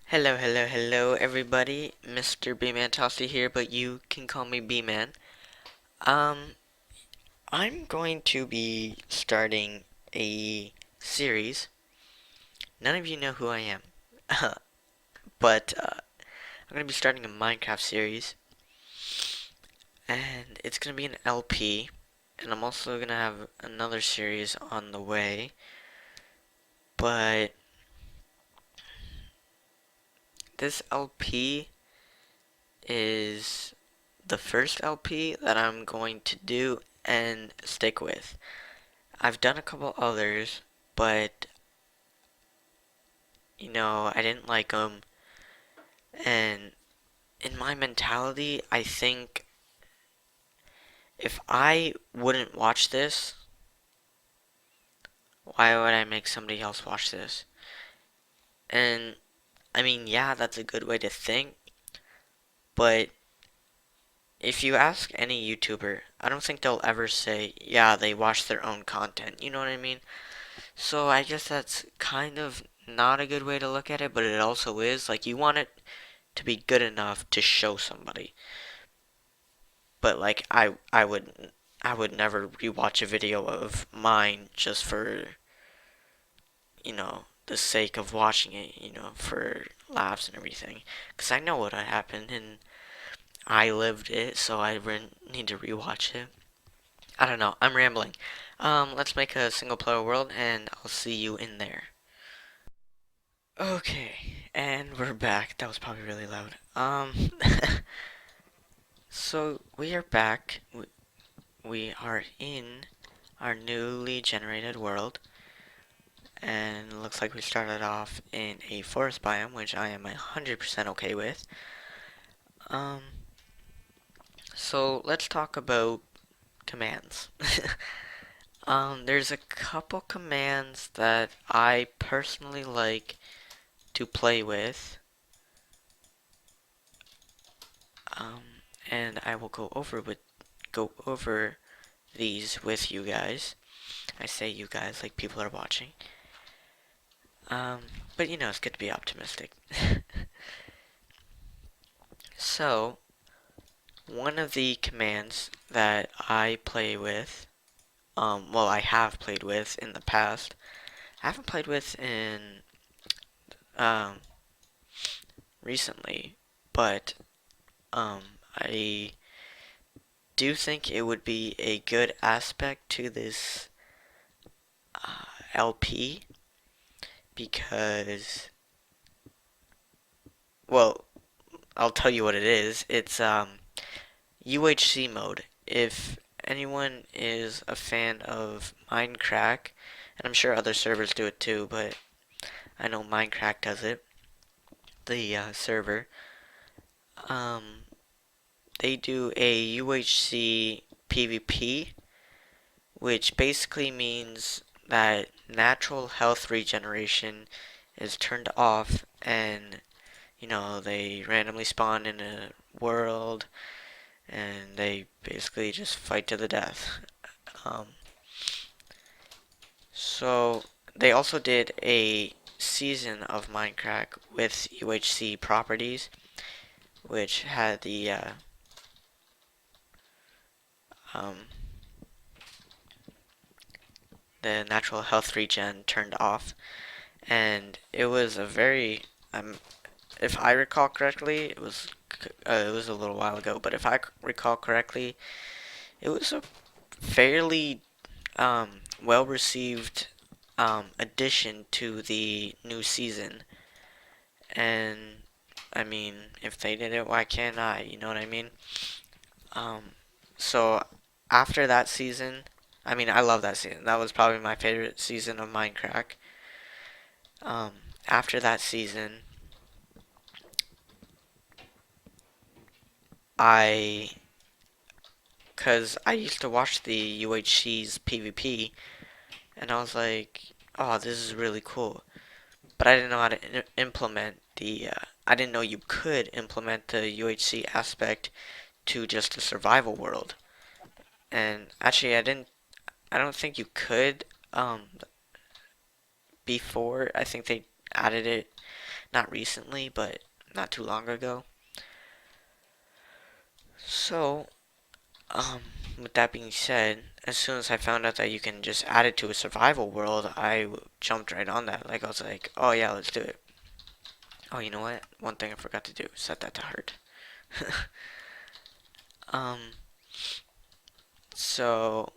Hello, hello, hello, everybody. Mr. Bman here, but you can call me Bman. Um, I'm going to be starting a series. None of you know who I am, but I'm going to be starting a Minecraft series, and it's going to be an LP, and I'm also going to have another series on the way, but this LP is the first LP that I'm going to do and stick with. I've done a couple others, but I didn't like them. And in my mentality, I think if I wouldn't watch this, why would I make somebody else watch this? And I mean, yeah, that's a good way to think, but if you ask any YouTuber, I don't think they'll ever say, yeah, they watch their own content. You know what I mean? So I guess that's kind of not a good way to look at it, but it also is. Like, you want it to be good enough to show somebody. But like I would never rewatch a video of mine just for, the sake of watching it, for laughs and everything. Cuz I know what happened and I lived it, so I wouldn't need to rewatch it. I don't know. I'm rambling. Let's make a single player world and I'll see you in there. Okay, and we're back. That was probably really loud. So we are back. We are in our newly generated world, and it looks like we started off in a forest biome, which I am 100% okay with. Um, so let's talk about commands. There's a couple commands that I personally like to play with, um, and I will go over these with you guys. I say you guys like people are watching. Um, but it's good to be optimistic. So, one of the commands that I play with, well, I have played with in the past. I haven't played with in um, recently, but I do think it would be a good aspect to this LP because, well, I'll tell you what it is. It's UHC mode. If anyone is a fan of Minecraft, and I'm sure other servers do it too, but I know Minecraft does it, the server, um, they do a UHC PvP, which basically means that natural health regeneration is turned off and they randomly spawn in a world and they basically just fight to the death. Um, so they also did a season of Minecraft with UHC properties, which had um, the natural health regen turned off, and it was a very if I recall correctly, it was a little while ago, but if I recall correctly, it was a fairly well received addition to the new season. And I mean, if they did it, why can't I? You know what I mean? Um, so after that season, I mean, I love that season. That was probably my favorite season of Minecraft. Um, After that season, I, cause I used to watch the UHC's PvP, and I was like, oh, this is really cool. But I didn't know how to implement I didn't know you could implement the UHC aspect to just a survival world. And actually, I don't think you could, before. I think they added it not recently, but not too long ago. So, um, with that being said, as soon as I found out that you can just add it to a survival world, I jumped right on that. Like, I was like, oh yeah, let's do it. Oh, you know what? One thing I forgot to do, set that to hard. um, so,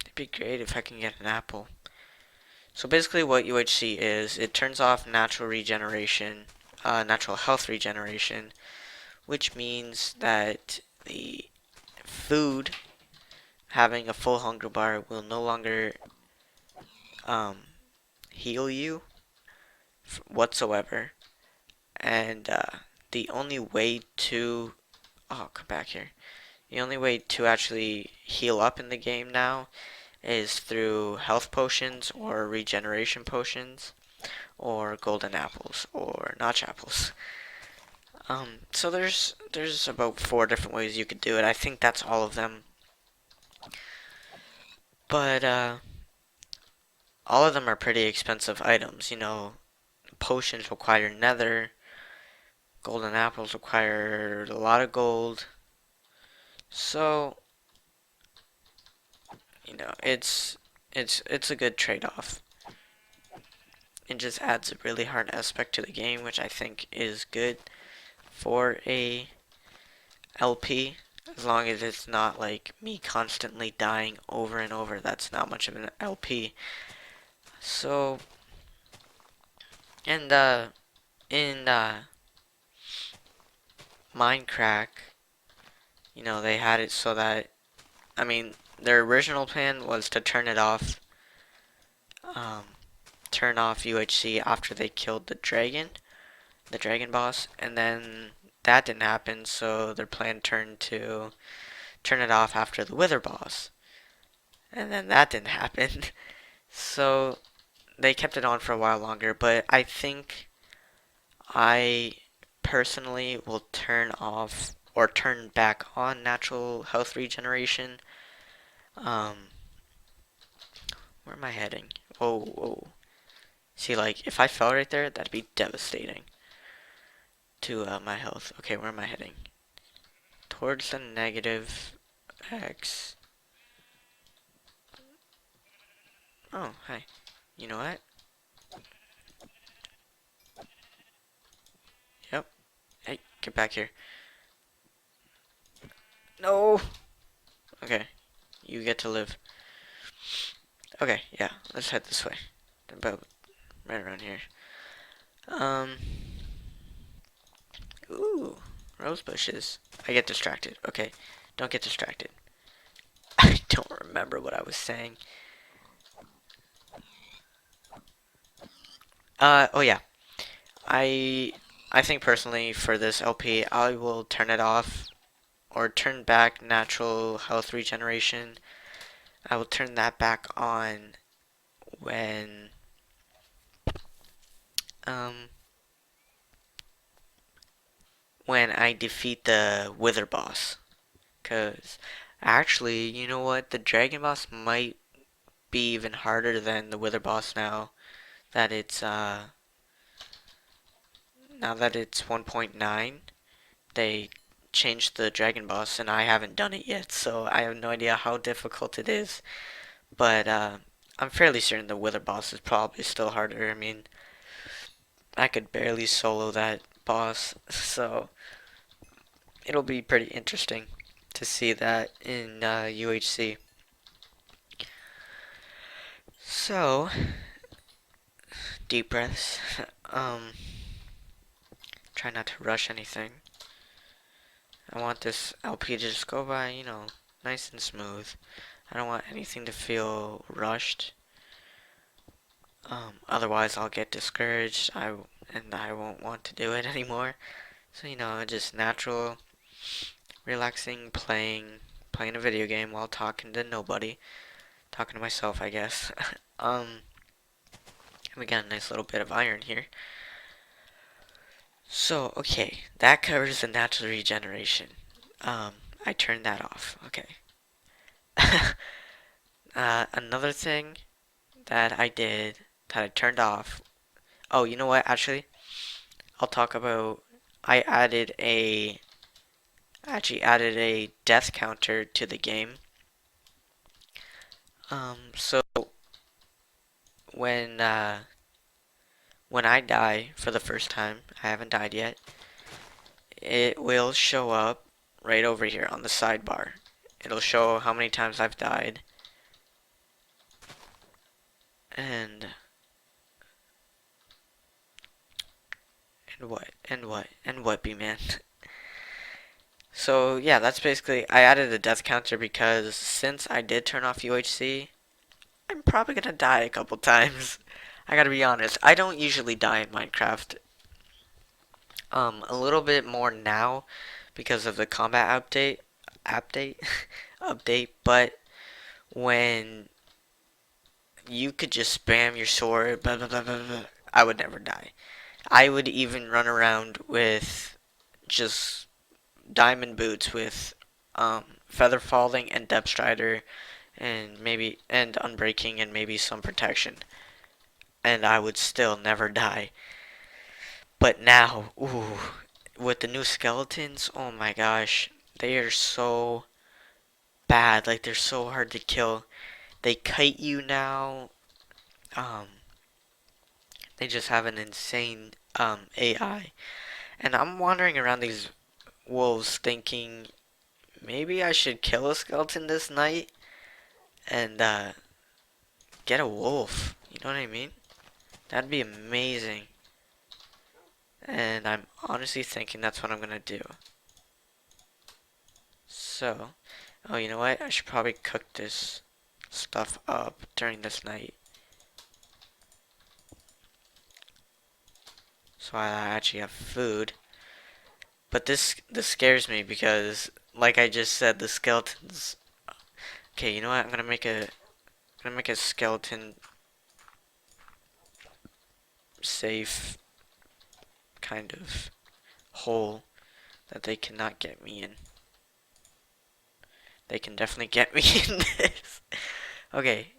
it'd be great if I can get an apple. So basically what UHC is, it turns off natural regeneration, natural health regeneration, which means that the food having a full hunger bar will no longer um, heal you whatsoever. And the only way to, oh, come back here. The only way to actually heal up in the game now is through health potions or regeneration potions or golden apples or notch apples. So there's about 4 different ways you could do it. I think that's all of them. But all of them are pretty expensive items. You know, potions require nether. Golden apples require a lot of gold. So, you know, it's a good trade-off. It just adds a really hard aspect to the game, which I think is good for a LP. As long as it's not like me constantly dying over and over, that's not much of an LP. So, and in Minecraft, you know, they had it so that, I mean, their original plan was to um, turn off UHC after they killed the dragon boss, and then that didn't happen, so their plan turned to turn it off after the Wither boss, and then that didn't happen. So they kept it on for a while longer, but I think I personally will turn off or turn back on natural health regeneration. Um, where am I heading? Whoa, whoa. See, like, if I fell right there, that'd be devastating to my health. Okay, where am I heading? Towards the negative X. Oh, hi. You know what? Yep. Hey, get back here. No! Okay, you get to live. Okay, yeah, let's head this way. About right around here. Um, ooh, rose bushes. I get distracted. Okay, don't get distracted. I don't remember what I was saying. Oh yeah. I I think personally for this LP, I will turn it off or turn back natural health regeneration. I will turn that back on when um when I defeat the Wither boss. Cause actually, you know what? The Dragon boss might be even harder than the Wither boss that it's now that it's 1.9. They changed the Dragon boss, and I haven't done it yet, so I have no idea how difficult it is. But I'm fairly certain the Wither boss is probably still harder. I mean, I could barely solo that boss, so it'll be pretty interesting to see that in UHC. So, deep breaths. um, try not to rush anything. I want this LP to just go by, you know, nice and smooth. I don't want anything to feel rushed. Otherwise, I'll get discouraged. And I won't want to do it anymore. So you know, just natural, relaxing, playing a video game while talking to nobody, talking to myself, I guess. um, we got a nice little bit of iron here. So okay, that covers the natural regeneration. I turned that off. Okay. Another thing that I did that I turned off Oh, you know what? Actually, I'll talk about. I added a actually added a death counter to the game. So when uh, when I die for the first time, I haven't died yet. It will show up right over here on the sidebar. It'll show how many times I've died and what, Bman. So yeah, that's basically I added a death counter because since I did turn off UHC, I'm probably gonna die a couple times. I gotta be honest. I don't usually die in Minecraft. A little bit more now because of the combat update, update. But when you could just spam your sword, blah, blah, blah, blah, blah, I would never die. I would even run around with just diamond boots with feather falling and depth strider and maybe and unbreaking and maybe some protection, and I would still never die. But now, ooh, with the new skeletons, oh my gosh, they are so bad. Like they're so hard to kill. They kite you now. Um, they just have an insane AI. And I'm wandering around these wolves thinking maybe I should kill a skeleton this night and get a wolf. You know what I mean? That'd be amazing. And I'm honestly thinking that's what I'm gonna do. So, oh, you know what? I should probably cook this stuff up during this night. So I actually have food. But this scares me because, like I just said, the skeletons. Okay, you know what? I'm gonna make a skeleton safe kind of hole that they cannot get me in. They can definitely get me in this. Okay,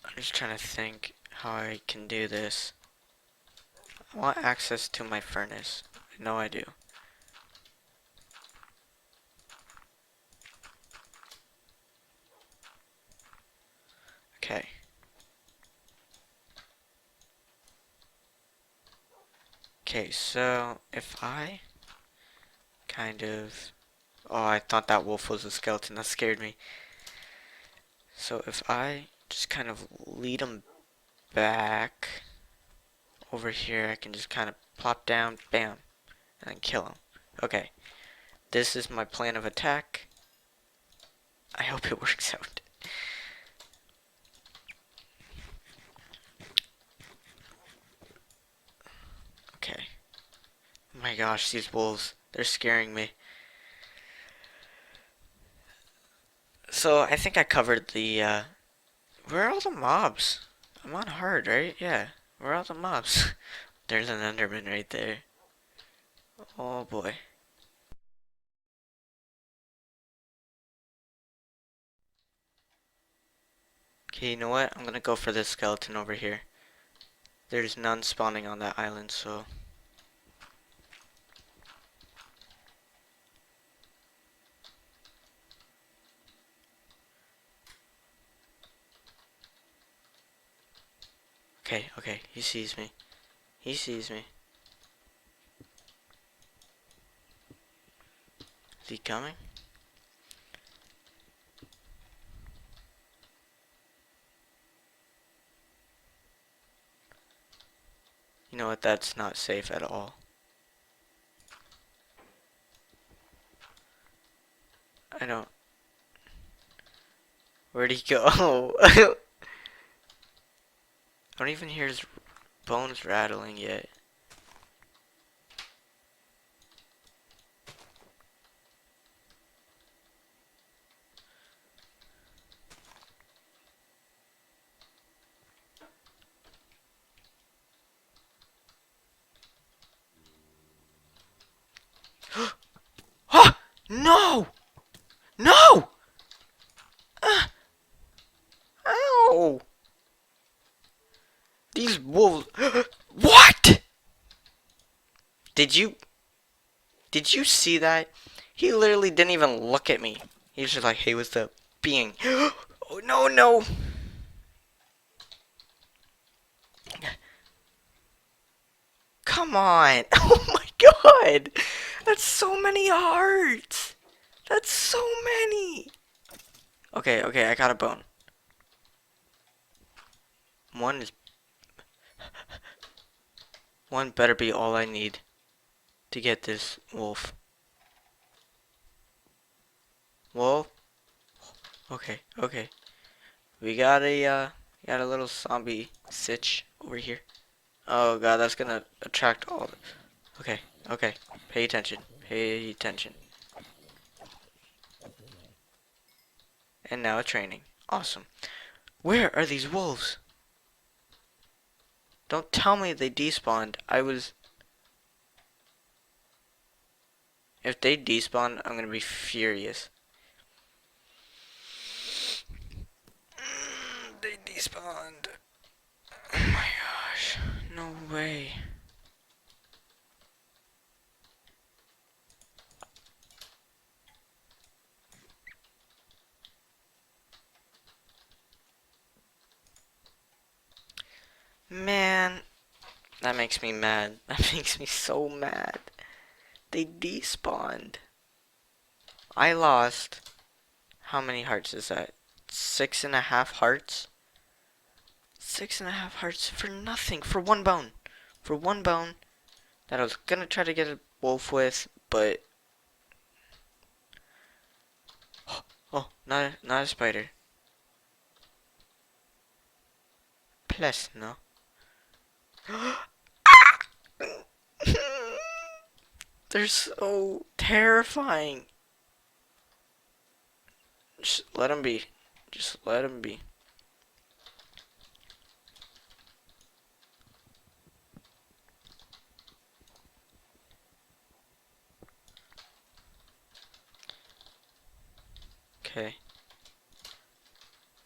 I'm just trying to think how I can do this. I want access to my furnace. I know I do. Okay. Okay, so if I kind of... Oh, I thought that wolf was a skeleton. That scared me. So if I just kind of lead him back over here, I can just kind of plop down, bam, and then kill him. Okay, this is my plan of attack. I hope it works out. Okay. Oh my gosh, these wolves, they're scaring me. So I think I covered the, where are all the mobs? I'm on hard, right? Yeah. Where are all the mobs? There's an Enderman right there. Oh boy. Okay, you know what? I'm gonna go for this skeleton over here. There's none spawning on that island, so... Okay, okay, he sees me. He sees me. Is he coming? You know what? That's not safe at all. I don't... Where'd he go? I don't even hear his bones rattling yet. These wolves. What? Did you did you see that? He literally didn't even look at me. He was just like, "Hey, what's up?" Being. Oh no no. Come on. Oh my god. That's so many hearts. That's so many. Okay, okay, I got a bone. One is one better be all I need to get this wolf. Wolf? Okay, okay. We got a little zombie sitch over here. Oh god, that's gonna attract all the... Okay, okay. Pay attention. Pay attention. And now training. Awesome. Where are these wolves? Don't tell me they despawned. If they despawn, I'm gonna be furious. They despawned. Oh my gosh. No way. Man, that makes me mad. That makes me so mad. They despawned. I lost. How many hearts is that? 6.5 hearts? 6.5 hearts for nothing. For one bone. For one bone that I was gonna try to get a wolf with, but... Oh, not a spider. Plus, no. They're so terrifying. Just let them be. Just let them be. Okay.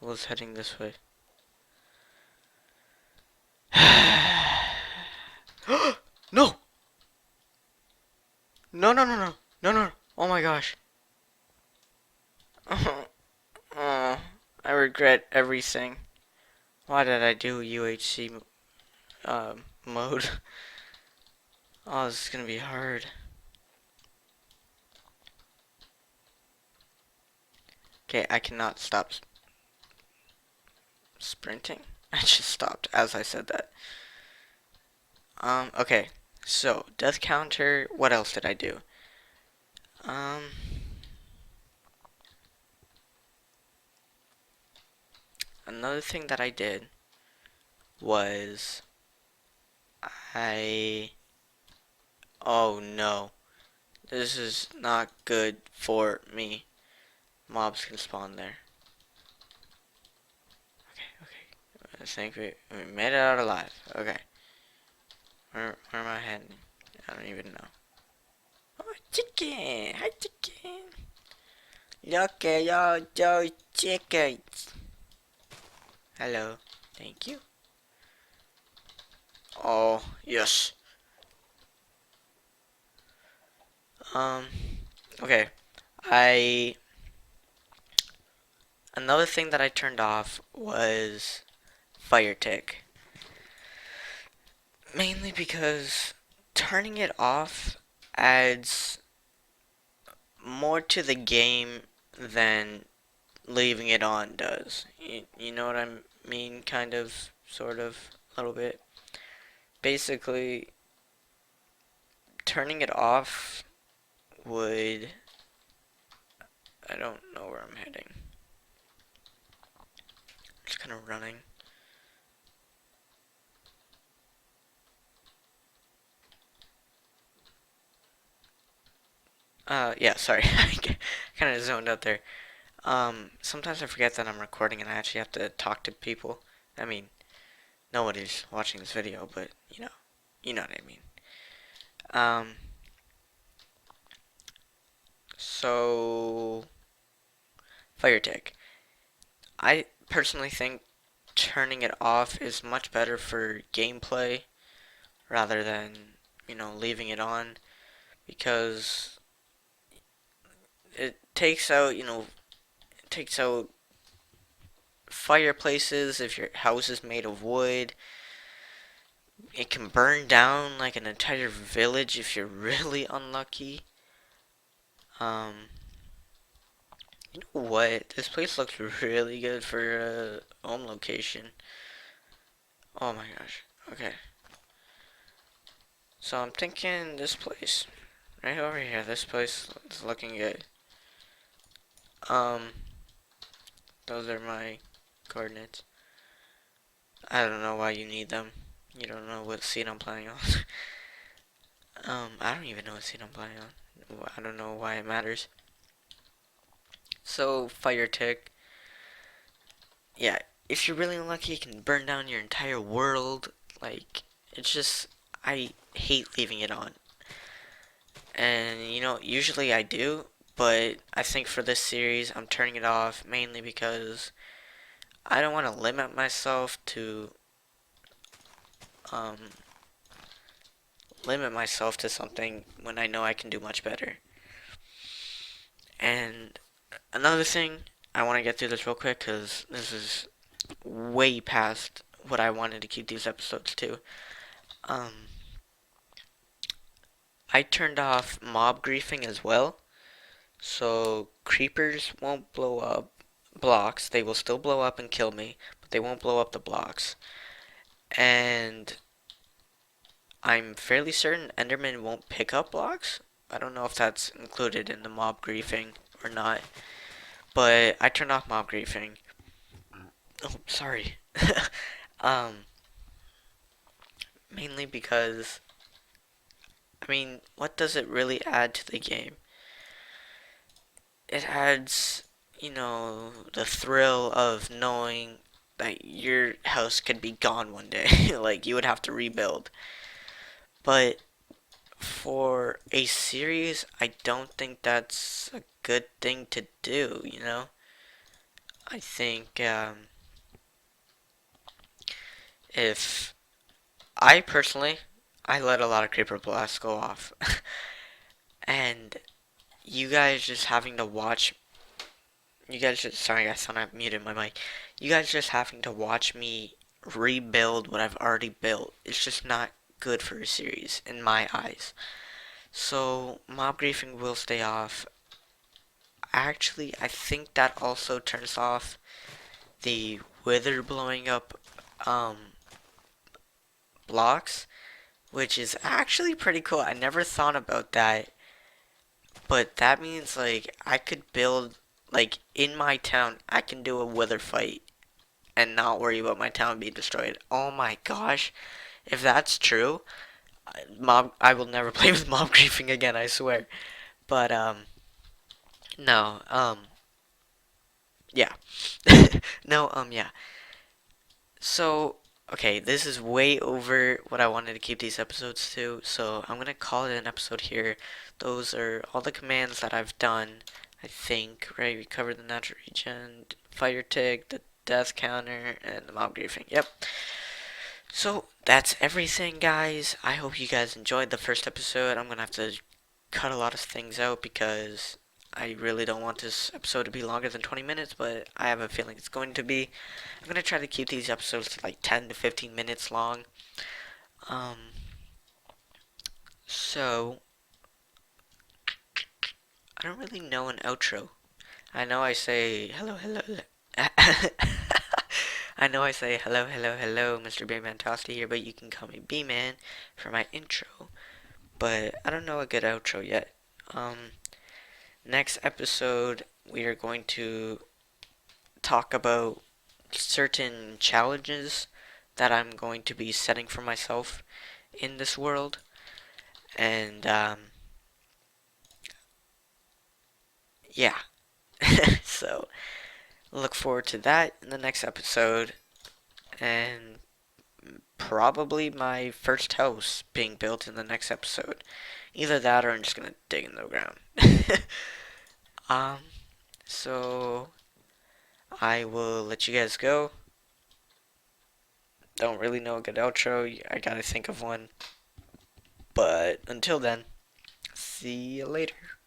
Was heading this way. No! No, no, no, no. No, no. Oh my gosh. Oh, I regret everything. Why did I do UHC mode? Oh, this is gonna be hard. Okay, I cannot stop sprinting. I just stopped as I said that. Okay. So, death counter, what else did I do? Another thing that I did was oh no. This is not good for me. Mobs can spawn there. Okay, okay. I think we made it out alive. Okay. Where am I heading? I don't even know. Oh, chicken! Hi, chicken! Look at all those chickens! Hello. Thank you. Oh, yes. Okay. Another thing that I turned off was fire tick. Mainly because turning it off adds more to the game than leaving it on does. You know what I mean? Kind of, sort of, a little bit. Basically, turning it off would... I don't know where I'm heading. Just kind of running. Yeah, sorry. I kind of zoned out there. Sometimes I forget that I'm recording and I actually have to talk to people. I mean, nobody's watching this video, but, you know what I mean. So, fire tick. I personally think turning it off is much better for gameplay rather than, leaving it on because it takes out, it takes out fireplaces if your house is made of wood. It can burn down like an entire village if you're really unlucky. Um, you know what? This place looks really good for a home location. Oh my gosh. Okay. So I'm thinking this place. Right over here. This place is looking good. Um, those are my coordinates. I don't know why you need them. You don't know what scene I'm playing on. I don't even know what scene I'm playing on. I don't know why it matters. So, fire tick. Yeah, if you're really unlucky, it can burn down your entire world. Like, it's just, I hate leaving it on. And, usually I do, but I think for this series, I'm turning it off mainly because I don't want to um, limit myself to something when I know I can do much better. And another thing, I want to get through this real quick because this is way past what I wanted to keep these episodes to. Um, I turned off mob griefing as well, so creepers won't blow up blocks. They will still blow up and kill me, but they won't blow up the blocks. And I'm fairly certain Enderman won't pick up blocks. I don't know if that's included in the mob griefing or not, but I turned off mob griefing. Oh, sorry. um, Mainly because, I mean, what does it really add to the game? It adds, the thrill of knowing that your house could be gone one day. Like, you would have to rebuild. But for a series, I don't think that's a good thing to do. I think if I personally, I let a lot of creeper blasts go off. And you guys just having to watch you guys just sorry guys, I muted my mic. You guys just having to watch me rebuild what I've already built. It's just not good for a series in my eyes. So mob griefing will stay off. Actually, I think that also turns off the wither blowing up blocks, which is actually pretty cool. I never thought about that. But that means like I could build like in my town I can do a wither fight and not worry about my town being destroyed. Oh my gosh. If that's true, I will never play with mob griefing again, I swear. But no, yeah. No, yeah. So, okay, this is way over what I wanted to keep these episodes to, so I'm gonna call it an episode here. Those are all the commands that I've done, I think, right? We covered the natural regen, fire tick, the death counter, and the mob griefing. Yep. So, that's everything, guys. I hope you guys enjoyed the first episode. I'm gonna have to cut a lot of things out because I really don't want this episode to be longer than 20 minutes, but I have a feeling it's going to be. I'm going to try to keep these episodes to like 10 to 15 minutes long. Um, so, I don't really know an outro. I know I say hello, hello. I know I say hello, hello, hello, Mr. Bman Toasty here, but you can call me Bman for my intro. But I don't know a good outro yet. Next episode, we are going to talk about certain challenges that I'm going to be setting for myself in this world. And, yeah. So, look forward to that in the next episode. And probably my first house being built in the next episode. Either that or I'm just gonna dig in the ground. um, so I will let you guys go. Don't really know a good outro. I gotta think of one. But until then, see you later.